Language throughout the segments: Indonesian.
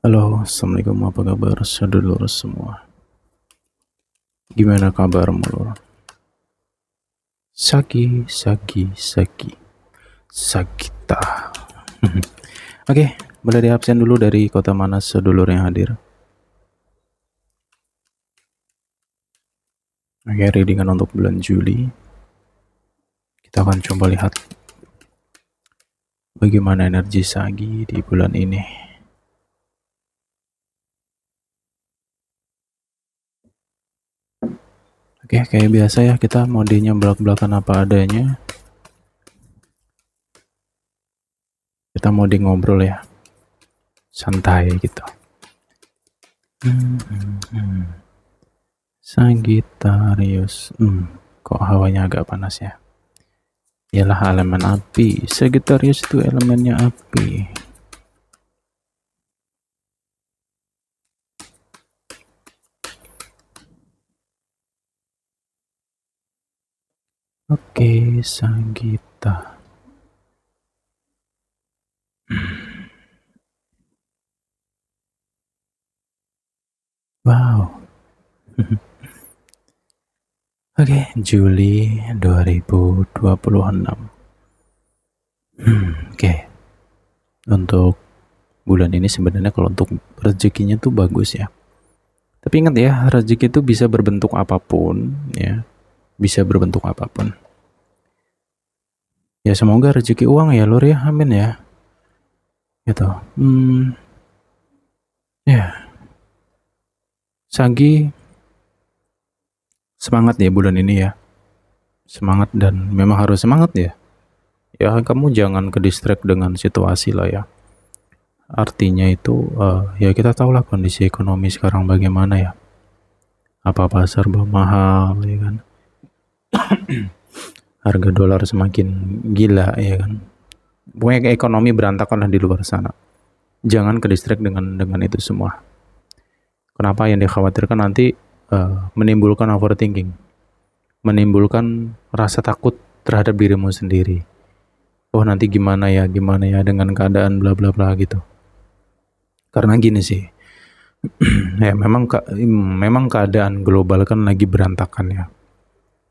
Halo, assalamualaikum, apa kabar sedulur semua? Gimana kabarmu, lur? Sagi, Sagita. Oke, boleh di absen dulu dari kota mana sedulur yang hadir? Oke, readingan untuk bulan Juli. Kita akan coba lihat bagaimana energi Sagi di bulan ini. Oke, kayak biasa ya, kita modenya belak-belakan apa adanya. Kita mode ngobrol ya, santai gitu. Sagittarius, kok hawanya agak panas ya? Ialah elemen api. Sagittarius itu elemennya api. Oke, Sagitta. Wow. Oke, Juli 2026. Oke. Untuk bulan ini sebenarnya kalau untuk rezekinya tuh bagus ya. Tapi ingat ya, rezeki itu bisa berbentuk apapun ya. Bisa berbentuk apapun. Ya semoga rezeki uang ya, lur ya. Amin ya. Gitu. Ya. Sagi semangat ya bulan ini ya. Semangat dan memang harus semangat ya. Ya kamu jangan ke distract dengan situasi lah ya. Artinya itu ya kita tahu lah kondisi ekonomi sekarang bagaimana ya. Apa serba mahal ya kan. Harga dolar semakin gila ya kan. Pokoknya ekonomi berantakan lah di luar sana. Jangan ke distract dengan itu semua. Kenapa yang dikhawatirkan nanti menimbulkan overthinking, menimbulkan rasa takut terhadap dirimu sendiri. Oh nanti gimana ya dengan keadaan bla bla bla gitu. Karena gini sih, ya memang keadaan global kan lagi berantakan ya.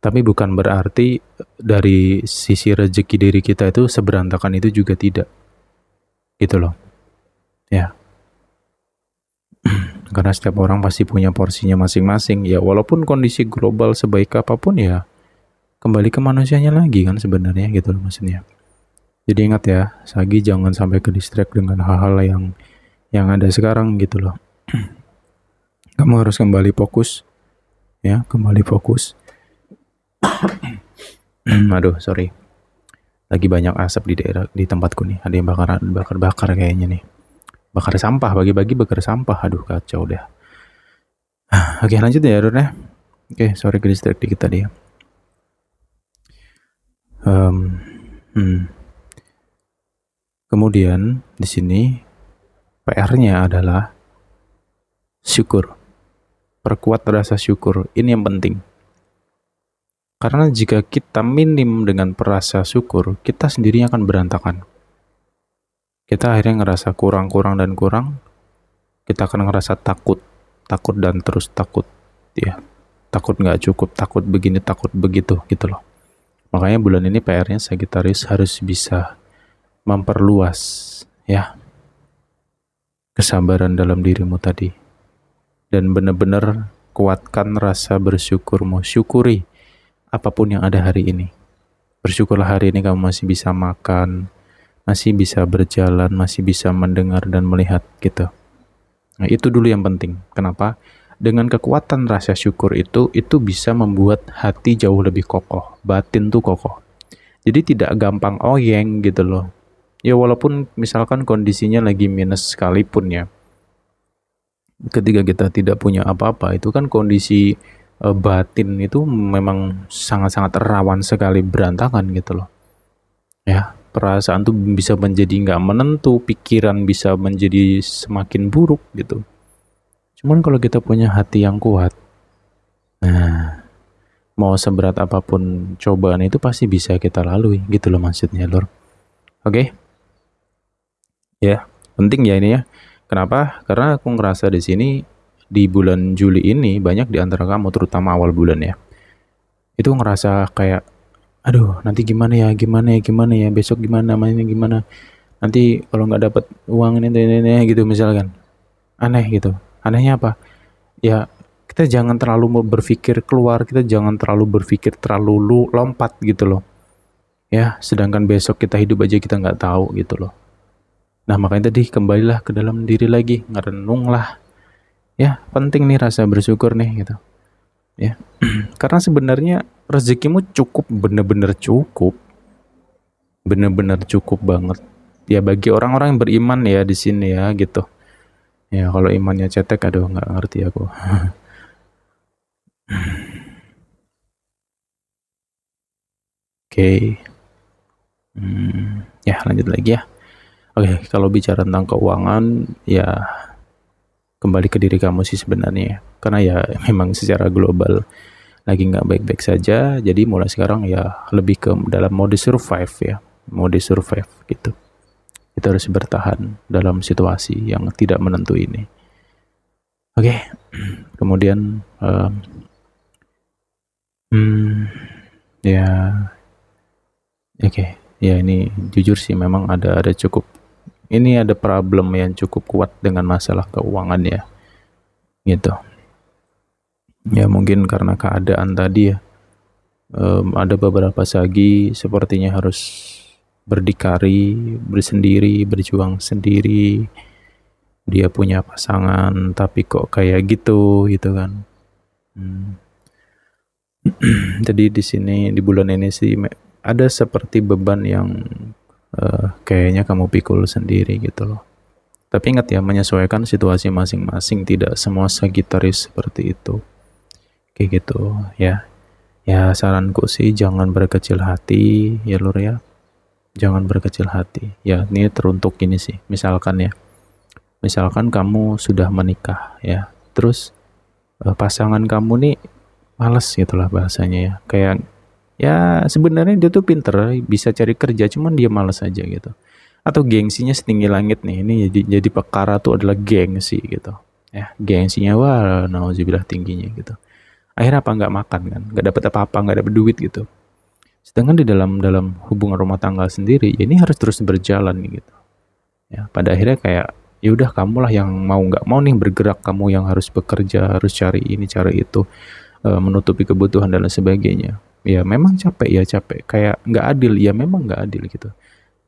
Tapi bukan berarti dari sisi rezeki diri kita itu seberantakan itu juga tidak. Gitu loh. Ya. Karena setiap orang pasti punya porsinya masing-masing ya, walaupun kondisi global sebaik apapun ya kembali ke manusianya lagi kan sebenarnya gitu loh maksudnya. Jadi ingat ya, Sagi jangan sampai ke distract dengan hal-hal yang ada sekarang gitu loh. Kamu harus kembali fokus ya, kembali fokus. Aduh, sorry. Lagi banyak asap di tempatku nih. Ada yang bakar kayaknya nih. Bakar sampah, bagi-bagi bakar sampah. Aduh, kacau deh. Oke, lanjut ya, Run ya. Oke, sorry ke distract dikit tadi ya. Kemudian di sini PR-nya adalah syukur. Perkuat rasa syukur. Ini yang penting. Karena jika kita minim dengan perasa syukur, kita sendirinya akan berantakan. Kita akhirnya ngerasa kurang dan kurang. Kita akan ngerasa takut dan terus takut. Ya, takut nggak cukup, takut begini, takut begitu, gitu loh. Makanya bulan ini PR-nya Sagittarius harus bisa memperluas, ya, kesabaran dalam dirimu tadi. Dan benar-benar kuatkan rasa bersyukurmu. Syukuri apapun yang ada hari ini. Bersyukurlah hari ini kamu masih bisa makan, masih bisa berjalan, masih bisa mendengar dan melihat gitu. Nah, itu dulu yang penting. Kenapa? Dengan kekuatan rasa syukur itu bisa membuat hati jauh lebih kokoh, batin tuh kokoh. Jadi tidak gampang oyeng gitu loh. Ya walaupun misalkan kondisinya lagi minus sekalipun ya. Ketika kita tidak punya apa-apa, itu kan kondisi batin itu memang sangat-sangat rawan sekali berantakan gitu loh. Ya, perasaan tuh bisa menjadi nggak menentu, pikiran bisa menjadi semakin buruk gitu. Cuman kalau kita punya hati yang kuat, nah, mau seberat apapun cobaan itu pasti bisa kita lalui gitu loh maksudnya, Lur. Oke? Ya, penting ya ini ya. Kenapa? Karena aku ngerasa di sini di bulan Juli ini banyak di antara kamu, terutama awal bulan ya, itu ngerasa kayak, aduh nanti gimana ya, besok gimana, mainnya gimana, nanti kalau nggak dapat uang ini gitu misalkan. Aneh gitu. Anehnya apa? Ya kita jangan terlalu mau berpikir keluar, kita jangan terlalu berpikir terlalu lompat gitu loh. Ya, sedangkan besok kita hidup aja kita nggak tahu gitu loh. Nah makanya tadi kembalilah ke dalam diri lagi, ngerenunglah. Ya penting nih rasa bersyukur nih gitu. Ya, karena sebenarnya rezekimu cukup, bener-bener cukup banget. Ya bagi orang-orang yang beriman ya di sini ya gitu. Ya kalau imannya cetek, aduh nggak ngerti aku. Oke, ya lanjut lagi ya. Oke, kalau bicara tentang keuangan, ya kembali ke diri kamu sih sebenarnya ya. Karena ya memang secara global lagi nggak baik-baik saja, jadi mulai sekarang ya lebih ke dalam mode survive ya, mode survive gitu. Kita harus bertahan dalam situasi yang tidak menentu ini. Oke, kemudian ya oke, ya ini jujur sih memang ada cukup, ini ada problem yang cukup kuat dengan masalah keuangan ya, gitu. Ya mungkin karena keadaan tadi ya, ada beberapa sagi sepertinya harus berdikari, bersendiri, berjuang sendiri. Dia punya pasangan, tapi kok kayak gitu kan. Jadi di sini di bulan ini sih ada seperti beban yang kayaknya kamu pikul sendiri gitu loh. Tapi ingat ya, menyesuaikan situasi masing-masing, tidak semua Sagitarius seperti itu. Kayak gitu ya. Ya saranku sih jangan berkecil hati ya Lur ya. Jangan berkecil hati. Ya ini teruntuk ini sih. Misalkan ya. Misalkan kamu sudah menikah ya. Terus pasangan kamu nih males gitulah bahasanya ya. Kayak ya sebenarnya dia tuh pinter, bisa cari kerja, cuman dia males aja gitu. Atau gengsinya setinggi langit nih, ini jadi perkara tuh adalah gengsi gitu ya, gengsinya wah nauzubillah tingginya gitu. Akhirnya apa, nggak makan kan, nggak dapat apa-apa, nggak dapat duit gitu. Sedangkan di dalam dalam hubungan rumah tangga sendiri ya, ini harus terus berjalan gitu ya. Pada akhirnya kayak ya udah kamulah yang mau nggak mau nih bergerak, kamu yang harus bekerja, harus cari ini cari itu, menutupi kebutuhan dan lain sebagainya. Ya memang capek ya, capek, kayak nggak adil ya, memang nggak adil gitu.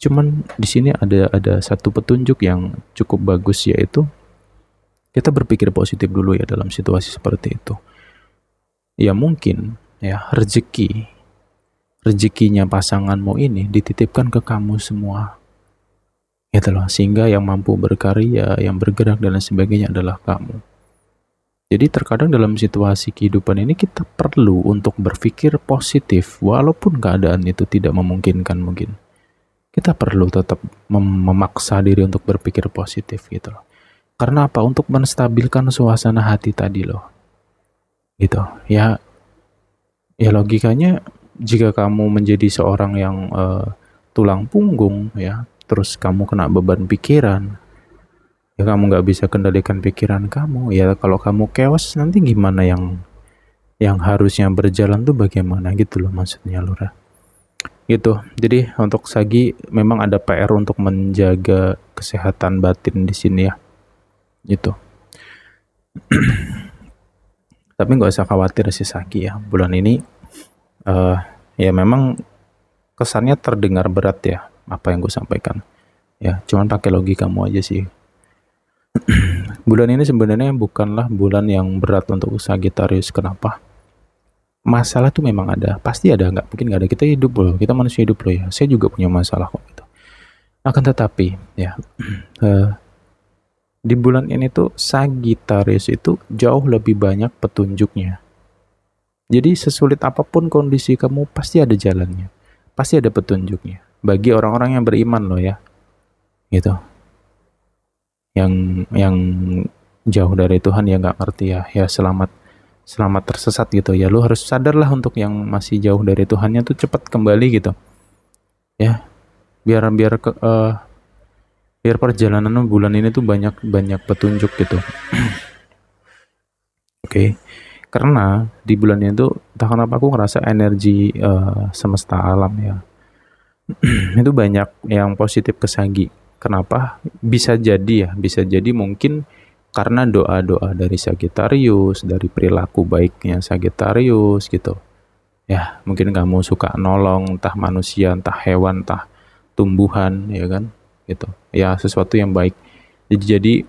Cuman di sini ada satu petunjuk yang cukup bagus, yaitu kita berpikir positif dulu ya dalam situasi seperti itu. Ya mungkin ya rezekinya pasanganmu ini dititipkan ke kamu semua. Gitu loh, sehingga yang mampu berkarya, yang bergerak dan lain sebagainya adalah kamu. Jadi terkadang dalam situasi kehidupan ini kita perlu untuk berpikir positif walaupun keadaan itu tidak memungkinkan mungkin. Kita perlu tetap memaksa diri untuk berpikir positif gitu loh. Karena apa? Untuk menstabilkan suasana hati tadi loh. Gitu. Ya ya logikanya jika kamu menjadi seorang yang tulang punggung ya, terus kamu kena beban pikiran, ya kamu nggak bisa kendalikan pikiran kamu, ya kalau kamu chaos nanti gimana yang harusnya berjalan tuh bagaimana gitu loh maksudnya Lura. Gitu. Jadi untuk Sagi memang ada PR untuk menjaga kesehatan batin di sini ya. Gitu. Tapi nggak usah khawatir sih Sagi ya. Bulan ini ya memang kesannya terdengar berat ya apa yang gue sampaikan. Ya, cuman pakai logikamu aja sih. Bulan ini sebenarnya bukanlah bulan yang berat untuk Sagittarius. Kenapa? Masalah tuh memang ada, pasti ada, nggak mungkin nggak ada. Kita hidup loh, kita manusia hidup loh ya. Saya juga punya masalah kok gitu. Akan tetapi ya di bulan ini tuh Sagittarius itu jauh lebih banyak petunjuknya. Jadi sesulit apapun kondisi kamu pasti ada jalannya, pasti ada petunjuknya. Bagi orang-orang yang beriman loh ya, gitu. Yang jauh dari Tuhan ya nggak ngerti ya selamat tersesat gitu ya. Lu harus sadarlah untuk yang masih jauh dari Tuhannya tuh cepat kembali gitu ya, biar Biar perjalanan bulan ini tuh banyak petunjuk gitu. Oke. Karena di bulan ini tuh entah kenapa aku ngerasa energi semesta alam ya. Itu banyak yang positif ke Sagi. Kenapa? Bisa jadi mungkin karena doa-doa dari Sagittarius, dari perilaku baiknya Sagittarius gitu. Ya, mungkin kamu suka nolong entah manusia, entah hewan, entah tumbuhan, ya kan? Gitu. Ya, sesuatu yang baik. Jadi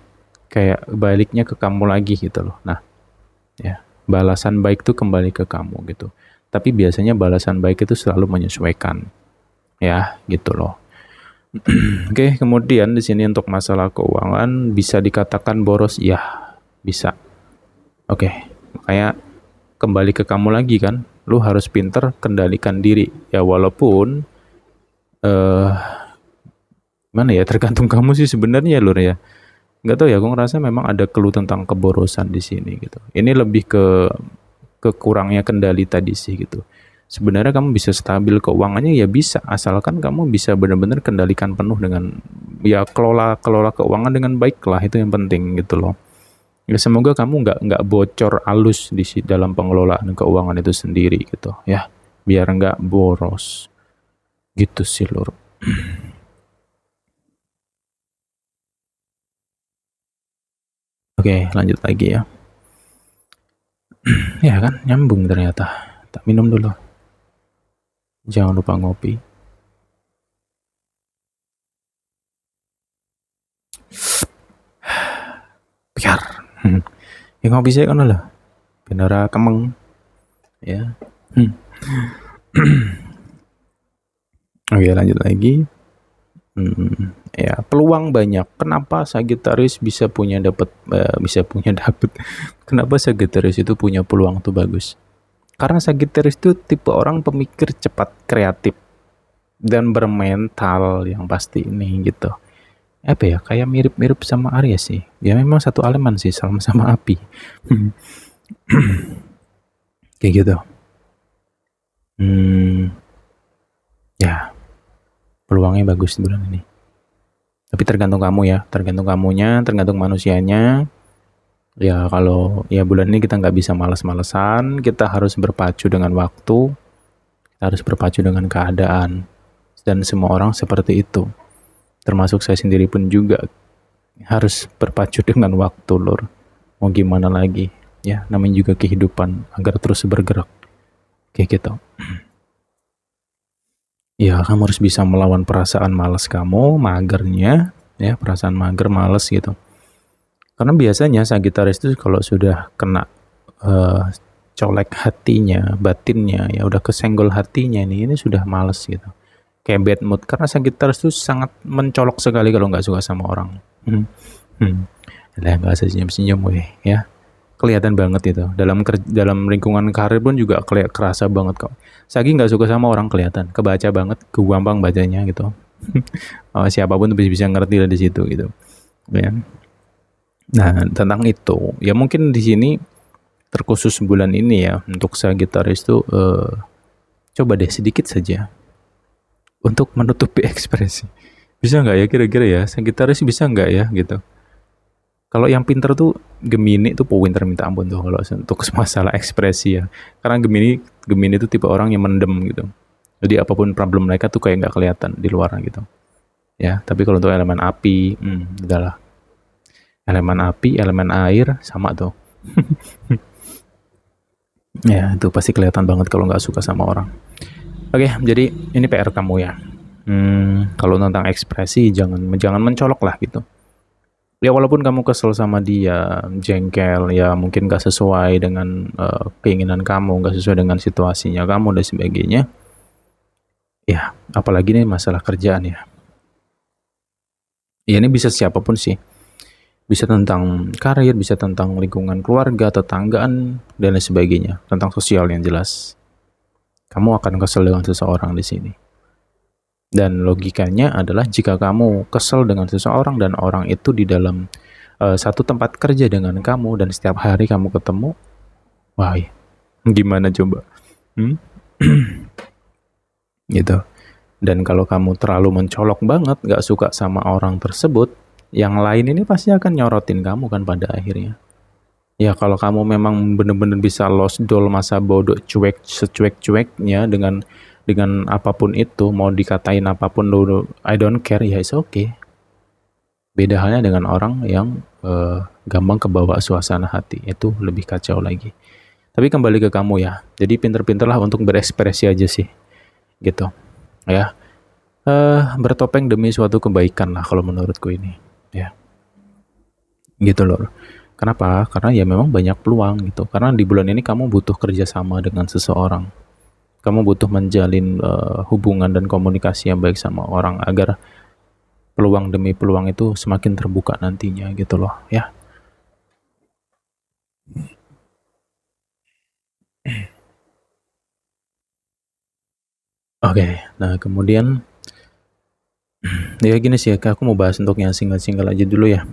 kayak baliknya ke kamu lagi gitu loh. Nah, ya, balasan baik tuh kembali ke kamu gitu. Tapi biasanya balasan baik itu selalu menyesuaikan. Ya, gitu loh. Oke, kemudian di sini untuk masalah keuangan bisa dikatakan boros, ya bisa. Oke, makanya kembali ke kamu lagi kan, lu harus pinter kendalikan diri. Ya walaupun eh mana ya, tergantung kamu sih sebenarnya lur ya. Nggak tahu ya, aku ngerasa memang ada clue tentang keborosan di sini gitu. Ini lebih ke kurangnya kendali tadi sih gitu. Sebenarnya kamu bisa stabil keuangannya ya bisa, asalkan kamu bisa benar-benar kendalikan penuh dengan ya kelola keuangan dengan baik lah, itu yang penting gitu loh. Ya semoga kamu nggak bocor alus dalam pengelolaan keuangan itu sendiri gitu ya, biar nggak boros gitu sih lur. Oke, lanjut lagi ya. Ya kan nyambung ternyata. Tak minum dulu. Jangan lupa ngopi. Biar. Ya ngopi saya kan lah. Bener kemeng ya. Oke, lanjut lagi. Ya peluang banyak. Kenapa Sagittarius bisa punya dapet? Kenapa Sagittarius itu punya peluang tuh bagus? Karena Sagittarius itu tipe orang pemikir cepat, kreatif, dan bermental yang pasti ini gitu. Apa ya, kayak mirip-mirip sama Aries sih. Ya memang satu elemen sih, sama-sama api. Kayak gitu. Ya peluangnya bagus di bulan ini. Tapi tergantung kamu ya, tergantung kamunya, tergantung manusianya. Ya kalau ya bulan ini kita nggak bisa males-malesan, kita harus berpacu dengan waktu, kita harus berpacu dengan keadaan. Dan semua orang seperti itu. Termasuk saya sendiri pun juga harus berpacu dengan waktu lur. Mau gimana lagi? Ya namanya juga kehidupan, agar terus bergerak. Kayak gitu. Ya kamu harus bisa melawan perasaan malas kamu, magernya, ya perasaan mager, males gitu. Karena biasanya Sagittarius itu kalau sudah kena colek hatinya, batinnya, ya udah kesenggol hatinya ini sudah males gitu. Kayak bad mood. Karena Sagittarius itu sangat mencolok sekali kalau nggak suka sama orang. Lah nggak usah senyum-senyum weh ya. Kelihatan banget itu. Dalam lingkungan karir pun juga kerasa banget kok. Sagi nggak suka sama orang kelihatan, kebaca banget, gampang bacanya gitu. Siapapun bisa ngerti lah di situ gitu. Ya. Nah, tentang itu, ya mungkin di sini terkhusus bulan ini ya untuk Sagittarius itu coba deh sedikit saja untuk menutupi ekspresi. Bisa nggak ya kira-kira ya Sagittarius bisa nggak ya gitu. Kalau yang pinter tuh Gemini tuh pinter minta ampun tuh kalau untuk masalah ekspresi ya. Karena Gemini tuh tipe orang yang mendem gitu. Jadi apapun problem mereka tuh kayak nggak kelihatan di luar gitu. Ya, tapi kalau untuk elemen api, udahlah. Elemen api, elemen air sama tuh. Ya, itu pasti kelihatan banget kalau nggak suka sama orang. Oke, jadi ini PR kamu ya. Kalau tentang ekspresi jangan mencolok lah gitu. Ya walaupun kamu kesel sama dia, jengkel, ya mungkin gak sesuai dengan keinginan kamu, gak sesuai dengan situasinya kamu dan sebagainya. Ya, apalagi nih masalah kerjaan ya. Ya ini bisa siapapun sih. Bisa tentang karir, bisa tentang lingkungan keluarga, tetanggaan, dan lain sebagainya. Tentang sosial yang jelas. Kamu akan kesel dengan seseorang di sini. Dan logikanya adalah jika kamu kesel dengan seseorang dan orang itu di dalam satu tempat kerja dengan kamu dan setiap hari kamu ketemu, wah gimana coba? Gitu. Dan kalau kamu terlalu mencolok banget, gak suka sama orang tersebut, yang lain ini pasti akan nyorotin kamu kan pada akhirnya. Ya kalau kamu memang bener-bener bisa lost doll masa bodoh cuek secuek-cueknya dengan apapun itu, mau dikatain apapun dulu, I don't care, ya it's okay. Beda halnya dengan orang yang gampang kebawa suasana hati, itu lebih kacau lagi. Tapi kembali ke kamu ya, jadi pinter-pinterlah untuk berekspresi aja sih, gitu ya. Bertopeng demi suatu kebaikan lah kalau menurutku ini, ya gitu loh. Kenapa? Karena ya memang banyak peluang gitu. Karena di bulan ini kamu butuh kerjasama dengan seseorang. Kamu butuh menjalin hubungan dan komunikasi yang baik sama orang agar peluang demi peluang itu semakin terbuka nantinya gitu loh ya. Oke, nah kemudian ya gini sih, aku mau bahas untuk yang single-single aja dulu ya.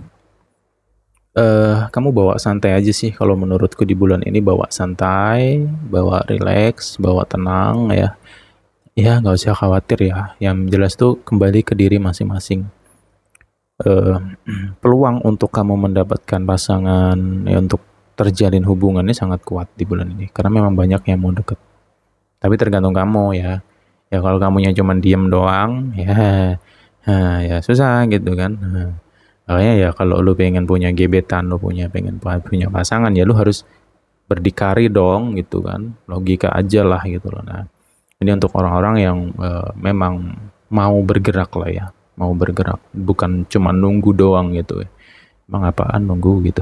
Kamu bawa santai aja sih kalau menurutku di bulan ini, bawa santai, bawa relax, bawa tenang ya. Ya nggak usah khawatir ya. Yang jelas tuh kembali ke diri masing-masing. Eh, Peluang untuk kamu mendapatkan pasangan ya, untuk terjalin hubungannya sangat kuat di bulan ini. Karena memang banyak yang mau deket. Tapi tergantung kamu ya. Ya kalau kamunya cuma diem doang, ya susah gitu kan. Makanya ya kalau lu pengen punya gebetan, lu pengen punya pasangan, ya lu harus berdikari dong gitu kan. Logika aja lah gitu loh. Nah, ini untuk orang-orang yang memang mau bergerak lah ya, mau bergerak, bukan cuma nunggu doang gitu. Emang apaan nunggu gitu.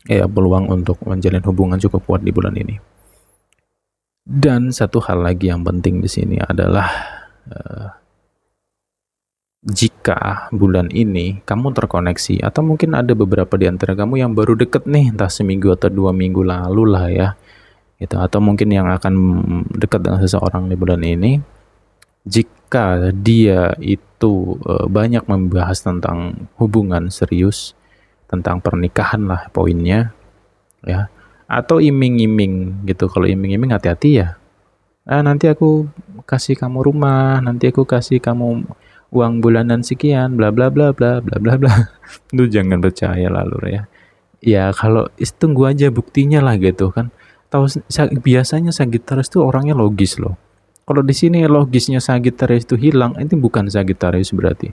Ya peluang untuk menjalin hubungan cukup kuat di bulan ini. Dan satu hal lagi yang penting di sini adalah jika bulan ini kamu terkoneksi, atau mungkin ada beberapa di antara kamu yang baru deket nih, entah seminggu atau 2 minggu lalu lah ya, gitu, atau mungkin yang akan dekat dengan seseorang di bulan ini, jika dia itu banyak membahas tentang hubungan serius, tentang pernikahan lah poinnya, ya, atau iming-iming gitu. Kalau iming-iming hati-hati ya. Nanti aku kasih kamu rumah, nanti aku kasih kamu uang bulanan sekian, bla bla bla bla bla bla bla. Lu jangan percaya lah lu ya. Ya kalau tunggu aja buktinya lah gitu kan. Tahu biasanya Sagittarius tuh orangnya logis loh. Kalau di sini logisnya Sagittarius itu hilang, itu bukan Sagittarius berarti.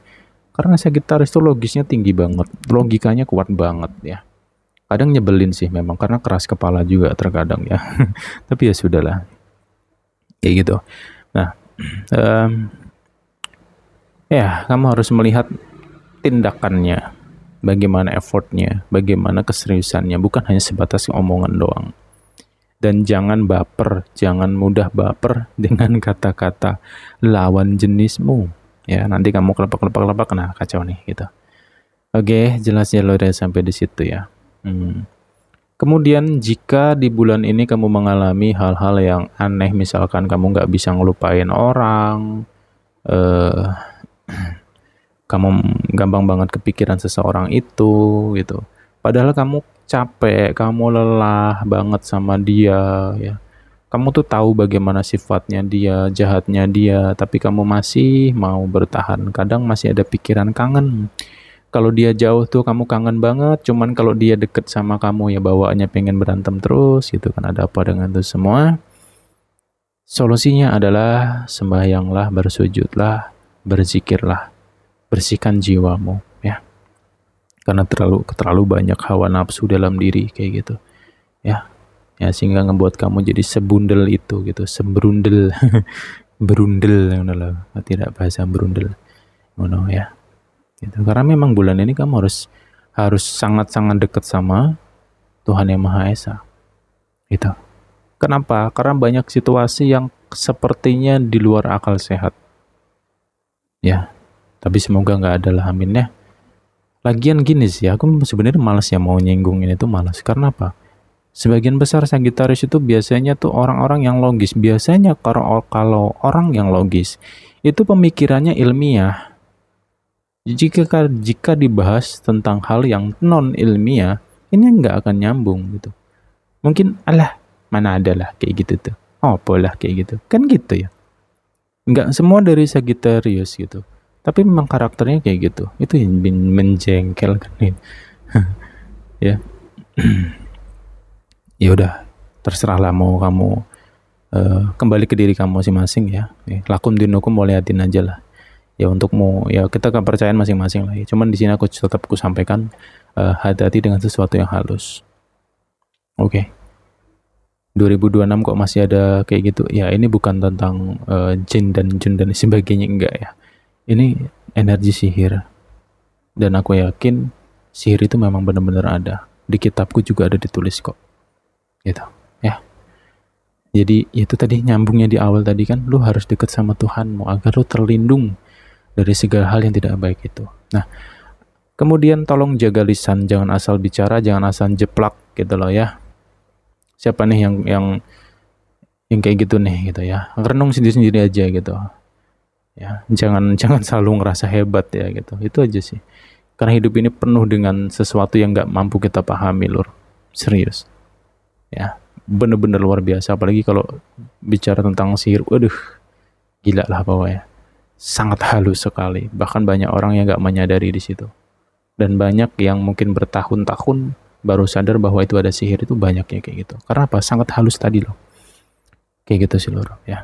Karena Sagittarius tuh logisnya tinggi banget, logikanya kuat banget ya. Kadang nyebelin sih memang karena keras kepala juga terkadang ya. Tapi ya sudahlah. Kayak gitu. Nah, ya kamu harus melihat tindakannya, bagaimana effortnya, bagaimana keseriusannya, bukan hanya sebatas omongan doang. Dan jangan baper, jangan mudah baper dengan kata-kata lawan jenismu. Ya, nanti kamu kelepak-kelepak, nah kacau nih gitu. Oke, jelas ya lo udah sampai di situ ya. Kemudian jika di bulan ini kamu mengalami hal-hal yang aneh, misalkan kamu nggak bisa ngelupain orang, kamu gampang banget kepikiran seseorang itu gitu. Padahal kamu capek, kamu lelah banget sama dia ya. Kamu tuh tahu bagaimana sifatnya dia, jahatnya dia, tapi kamu masih mau bertahan. Kadang masih ada pikiran kangen. Kalau dia jauh tuh kamu kangen banget, cuman kalau dia deket sama kamu ya bawaannya pengen berantem terus gitu kan. Ada apa dengan itu semua? Solusinya adalah sembahyanglah, bersujudlah, berzikirlah, bersihkan jiwamu ya. Karena terlalu banyak hawa nafsu dalam diri kayak gitu ya. Ya sehingga ngebuat kamu jadi sebundel itu gitu, sebrundel. Berundel tidak bahasa berundel. Ya. Gitu. Karena memang bulan ini kamu harus sangat-sangat dekat sama Tuhan Yang Maha Esa. Gitu. Kenapa? Karena banyak situasi yang sepertinya di luar akal sehat. Ya, tapi semoga nggak ada lah, amin ya. Lagian gini sih, aku sebenarnya malas ya mau nyinggungin itu, malas. Karena apa? Sebagian besar Sagittarius itu biasanya tuh orang-orang yang logis. Biasanya kalau orang yang logis itu pemikirannya ilmiah. Jika dibahas tentang hal yang non ilmiah, ini nggak akan nyambung gitu. Mungkin alah mana ada lah kayak gitu tuh. Oh, pola kayak gitu. Kan gitu ya. Nggak semua dari Sagittarius gitu, tapi memang karakternya kayak gitu. Itu yang menjengkelkan nih. Ya, ya udah, terserahlah mau kamu kembali ke diri kamu masing-masing ya. Lakum dinukum waliyatin aja lah. Ya untukmu, ya kita kepercayaan masing-masing lah ya. Cuman di sini aku tetap ku sampaikan hati-hati dengan sesuatu yang halus. Oke. 2026 kok masih ada kayak gitu. Ya ini bukan tentang jin dan sebagainya, enggak ya. Ini energi sihir. Dan aku yakin sihir itu memang benar-benar ada. Di kitabku juga ada ditulis kok. Gitu. Ya. Jadi itu tadi nyambungnya di awal tadi kan, lu harus dekat sama Tuhanmu agar lu terlindung dari segala hal yang tidak baik itu. Nah, kemudian tolong jaga lisan, jangan asal bicara, jangan asal jeplak gitu loh ya. Siapa nih yang kayak gitu nih gitu ya. Renung sendiri-sendiri aja gitu. Ya, jangan selalu ngerasa hebat ya gitu. Itu aja sih. Karena hidup ini penuh dengan sesuatu yang nggak mampu kita pahami, lur. Serius. Ya, bener-bener luar biasa. Apalagi kalau bicara tentang sihir, waduh, gila lah pokoknya. Sangat halus sekali. Bahkan banyak orang yang nggak menyadari di situ. Dan banyak yang mungkin bertahun-tahun baru sadar bahwa itu ada sihir, itu banyaknya kayak gitu. Karena apa? Sangat halus tadi loh. Kayak gitu sih, lur. Ya.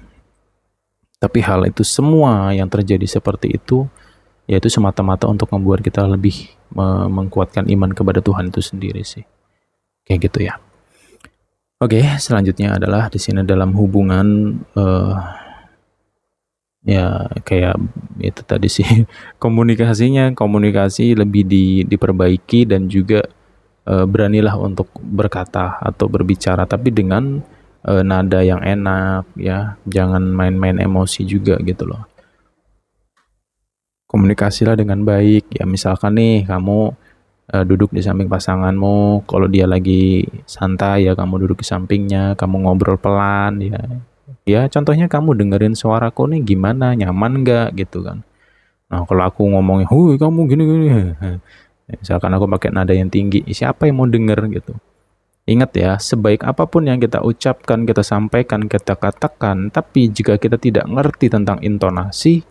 Tapi hal itu semua yang terjadi seperti itu, yaitu semata-mata untuk membuat kita lebih mengkuatkan iman kepada Tuhan itu sendiri sih. Kayak gitu ya. Oke, selanjutnya adalah di sini dalam hubungan ya kayak itu tadi sih komunikasi lebih diperbaiki dan juga beranilah untuk berkata atau berbicara tapi dengan nada yang enak ya, jangan main-main emosi juga gitu loh. Komunikasilah dengan baik ya, misalkan nih kamu duduk di samping pasanganmu, kalau dia lagi santai ya kamu duduk di sampingnya, kamu ngobrol pelan ya. Ya contohnya kamu dengerin suaraku nih gimana, nyaman nggak gitu kan. Nah kalau aku ngomongnya, "Hui kamu gini-gini," misalkan aku pakai nada yang tinggi, siapa yang mau denger gitu. Ingat ya, sebaik apapun yang kita ucapkan, kita sampaikan, kita katakan, tapi jika kita tidak ngerti tentang intonasi,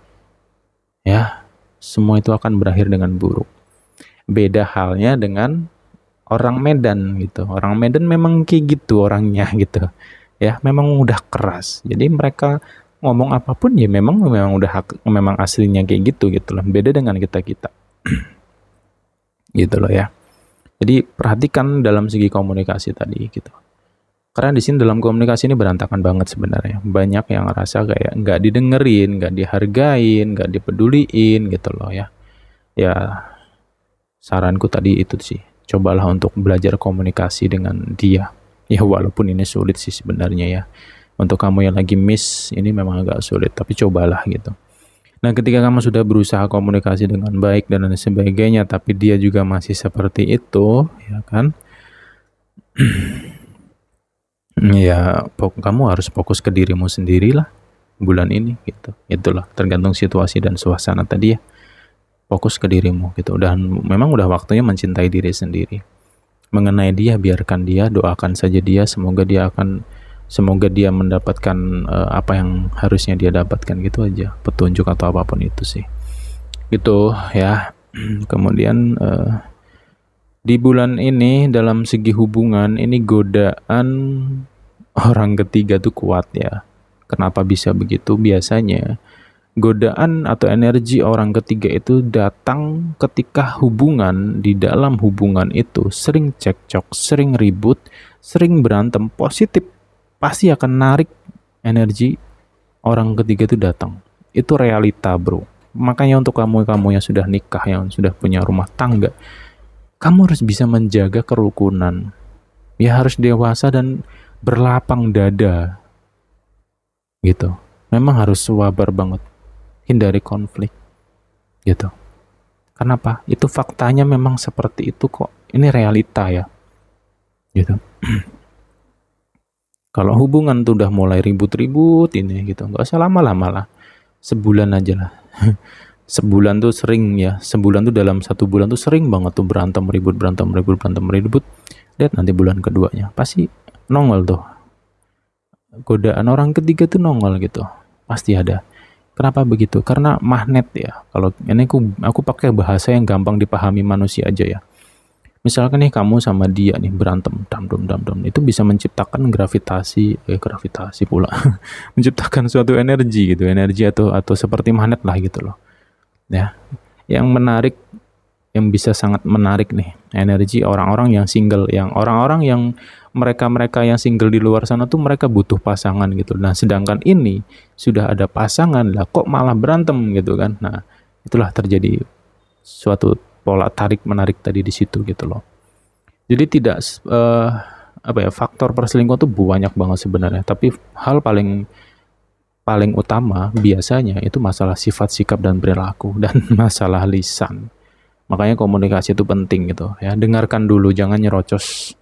ya semua itu akan berakhir dengan buruk. Beda halnya dengan orang Medan gitu. Orang Medan memang kayak gitu orangnya gitu. Ya, memang udah keras. Jadi mereka ngomong apapun ya memang udah memang aslinya kayak gitu loh. Beda dengan kita-kita. Gitu loh ya. Jadi perhatikan dalam segi komunikasi tadi gitu. Karena di sini dalam komunikasi ini berantakan banget sebenarnya. Banyak yang ngerasa kayak nggak didengerin, nggak dihargain, nggak dipeduliin gitu loh ya. Ya saranku tadi itu sih. Cobalah untuk belajar komunikasi dengan dia. Ya walaupun ini sulit sih sebenarnya ya. Untuk kamu yang lagi miss ini memang agak sulit, tapi cobalah gitu. Nah, ketika kamu sudah berusaha komunikasi dengan baik dan lain sebagainya, tapi dia juga masih seperti itu, ya kan? Ya, kamu harus fokus ke dirimu sendirilah bulan ini gitu. Itulah tergantung situasi dan suasana tadi ya. Fokus ke dirimu gitu. Dan memang udah waktunya mencintai diri sendiri. Mengenai dia, biarkan dia, doakan saja dia, semoga dia mendapatkan apa yang harusnya dia dapatkan gitu aja, petunjuk atau apapun itu sih gitu ya. Kemudian di bulan ini dalam segi hubungan ini godaan orang ketiga tuh kuat ya. Kenapa bisa begitu? Biasanya godaan atau energi orang ketiga itu datang ketika di dalam hubungan itu sering cekcok, sering ribut, sering berantem. Positif pasti akan narik energi orang ketiga itu datang. Itu realita bro. Makanya untuk kamu yang sudah nikah, yang sudah punya rumah tangga, kamu harus bisa menjaga kerukunan. Ya harus dewasa dan berlapang dada gitu. Memang harus sabar banget, hindari konflik gitu. Kenapa? Itu faktanya memang seperti itu kok. Ini realita ya gitu. Kalau hubungan tuh udah mulai ribut-ribut ini gitu, nggak usah lama-lama lah, sebulan aja lah. Sebulan tuh sering ya, sebulan tuh dalam satu bulan tuh sering banget tuh berantem ribut. Lihat nanti bulan keduanya pasti nongol tuh godaan orang ketiga tuh nongol gitu, pasti ada. Kenapa begitu? Karena magnet ya. Kalau ini aku pakai bahasa yang gampang dipahami manusia aja ya. Misalkan nih kamu sama dia nih berantem, dam dam dam dam, itu bisa menciptakan gravitasi pula, menciptakan suatu energi gitu, energi atau seperti magnet lah gitu loh. Ya, yang menarik, yang bisa sangat menarik nih, energi orang-orang yang single, yang orang-orang yang mereka-mereka yang single di luar sana tuh mereka butuh pasangan gitu. Nah, sedangkan ini sudah ada pasangan lah, kok malah berantem gitu kan? Nah, itulah terjadi suatu pola tarik menarik tadi di situ gitu loh. Jadi tidak faktor perselingkuhan tuh banyak banget sebenarnya, tapi hal paling paling utama biasanya itu masalah sifat, sikap dan perilaku dan masalah lisan. Makanya komunikasi itu penting gitu ya. Dengarkan dulu, jangan nyerocos.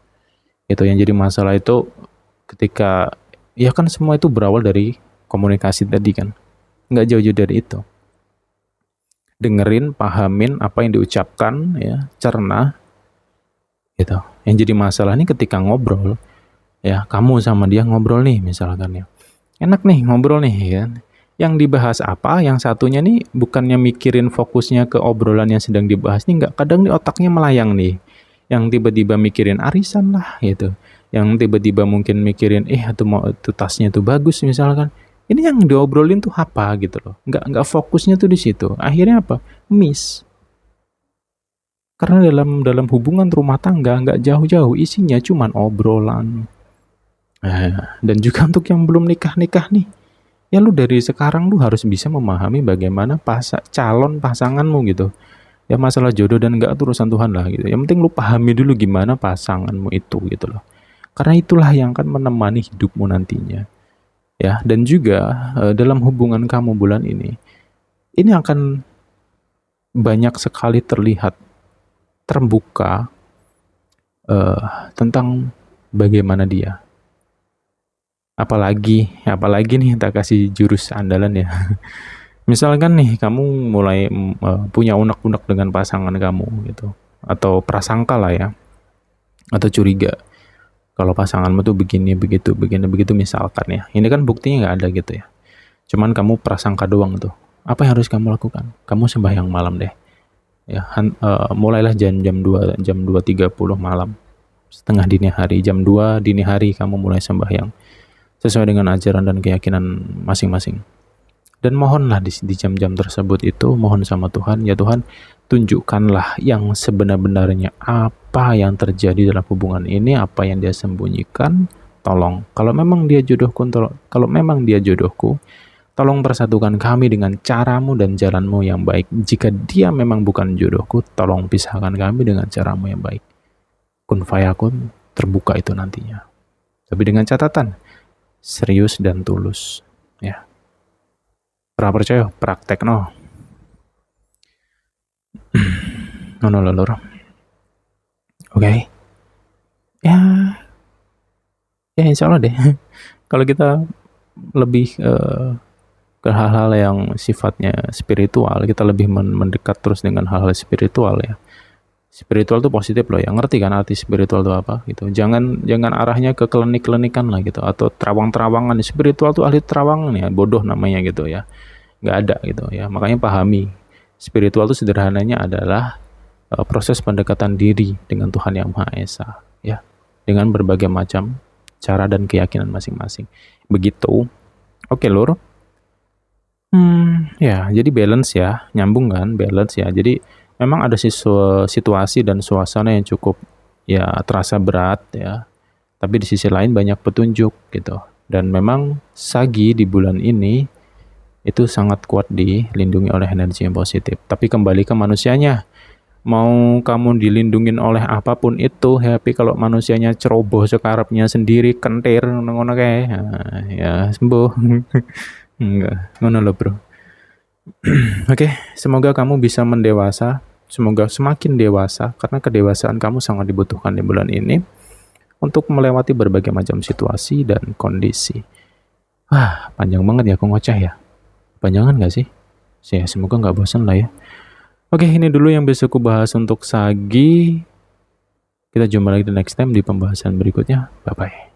Itu yang jadi masalah itu ketika ya kan semua itu berawal dari komunikasi tadi kan. Nggak jauh-jauh dari itu. Dengerin, pahamin apa yang diucapkan ya, cerna gitu. Yang jadi masalah ini ketika ngobrol ya, kamu sama dia ngobrol nih misalkan ya. Enak nih ngobrol nih kan. Yang dibahas apa, yang satunya nih bukannya mikirin fokusnya ke obrolan yang sedang dibahas nih, nggak, kadang nih otaknya melayang nih. Yang tiba-tiba mikirin arisan lah gitu. Yang tiba-tiba mungkin mikirin itu tasnya tuh bagus misalkan. Ini yang diobrolin tuh apa gitu loh. Nggak fokusnya tuh di situ. Akhirnya apa? Miss. Karena dalam hubungan rumah tangga nggak jauh-jauh isinya cuman obrolan. Dan juga untuk yang belum nikah-nikah nih, ya lu dari sekarang lu harus bisa memahami bagaimana calon pasanganmu gitu. Ya masalah jodoh dan enggak itu urusan Tuhan lah gitu. Yang penting lu pahami dulu gimana pasanganmu itu gitu loh. Karena itulah yang akan menemani hidupmu nantinya. Ya, dan juga dalam hubungan kamu bulan ini akan banyak sekali terlihat terbuka tentang bagaimana dia. Apalagi nih tak kasih jurus andalan ya. Misalkan nih kamu mulai punya unek-unek dengan pasangan kamu gitu, atau prasangka lah ya, atau curiga kalau pasanganmu tuh begini begitu misalkan ya. Ini kan buktinya nggak ada gitu ya. Cuman kamu prasangka doang tuh. Apa yang harus kamu lakukan? Kamu sembahyang malam deh. Ya, mulailah jam 2.30 malam. Setengah dini hari, jam 2 dini hari kamu mulai sembahyang sesuai dengan ajaran dan keyakinan masing-masing. Dan mohonlah di jam-jam tersebut itu, mohon sama Tuhan, ya Tuhan, tunjukkanlah yang sebenar-benarnya apa yang terjadi dalam hubungan ini, apa yang dia sembunyikan, tolong. Kalau memang dia jodohku, tolong persatukan kami dengan caramu dan jalanmu yang baik. Jika dia memang bukan jodohku, tolong pisahkan kami dengan caramu yang baik. Kun fayakun, terbuka itu nantinya. Tapi dengan catatan, serius dan tulus. Ya. Pernah percaya, praktek no. Nono lelur. Oke. Ya insya Allah deh. Kalau kita lebih ke hal-hal yang sifatnya spiritual, kita lebih mendekat terus dengan hal-hal spiritual ya. Spiritual tuh positif loh ya, ngerti kan arti spiritual itu apa gitu. Jangan arahnya ke klinik-klinikan lah gitu, atau terawang-terawangan. Spiritual tuh ahli terawangan ya, bodoh namanya gitu ya, nggak ada gitu ya. Makanya pahami, spiritual tuh sederhananya adalah proses pendekatan diri dengan Tuhan Yang Maha Esa ya, dengan berbagai macam cara dan keyakinan masing-masing. Begitu. Oke lur. Ya jadi balance ya, nyambung kan, balance ya. Jadi memang ada situasi dan suasana yang cukup ya terasa berat ya, tapi di sisi lain banyak petunjuk gitu. Dan memang Sagi di bulan ini itu sangat kuat dilindungi oleh energi yang positif. Tapi kembali ke manusianya, mau kamu dilindungin oleh apapun itu, tapi kalau manusianya ceroboh sekarapnya sendiri, kentir ngono kayak ya sembuh. Enggak, ngono loh bro. Oke, semoga kamu bisa mendewasa. Semoga semakin dewasa, karena kedewasaan kamu sangat dibutuhkan di bulan ini untuk melewati berbagai macam situasi dan kondisi. Wah, panjang banget ya aku ngoceh ya. Panjangan gak sih? Semoga gak bosan lah ya. Oke, ini dulu yang bisa aku bahas untuk Sagi. Kita jumpa lagi di next time di pembahasan berikutnya. Bye-bye.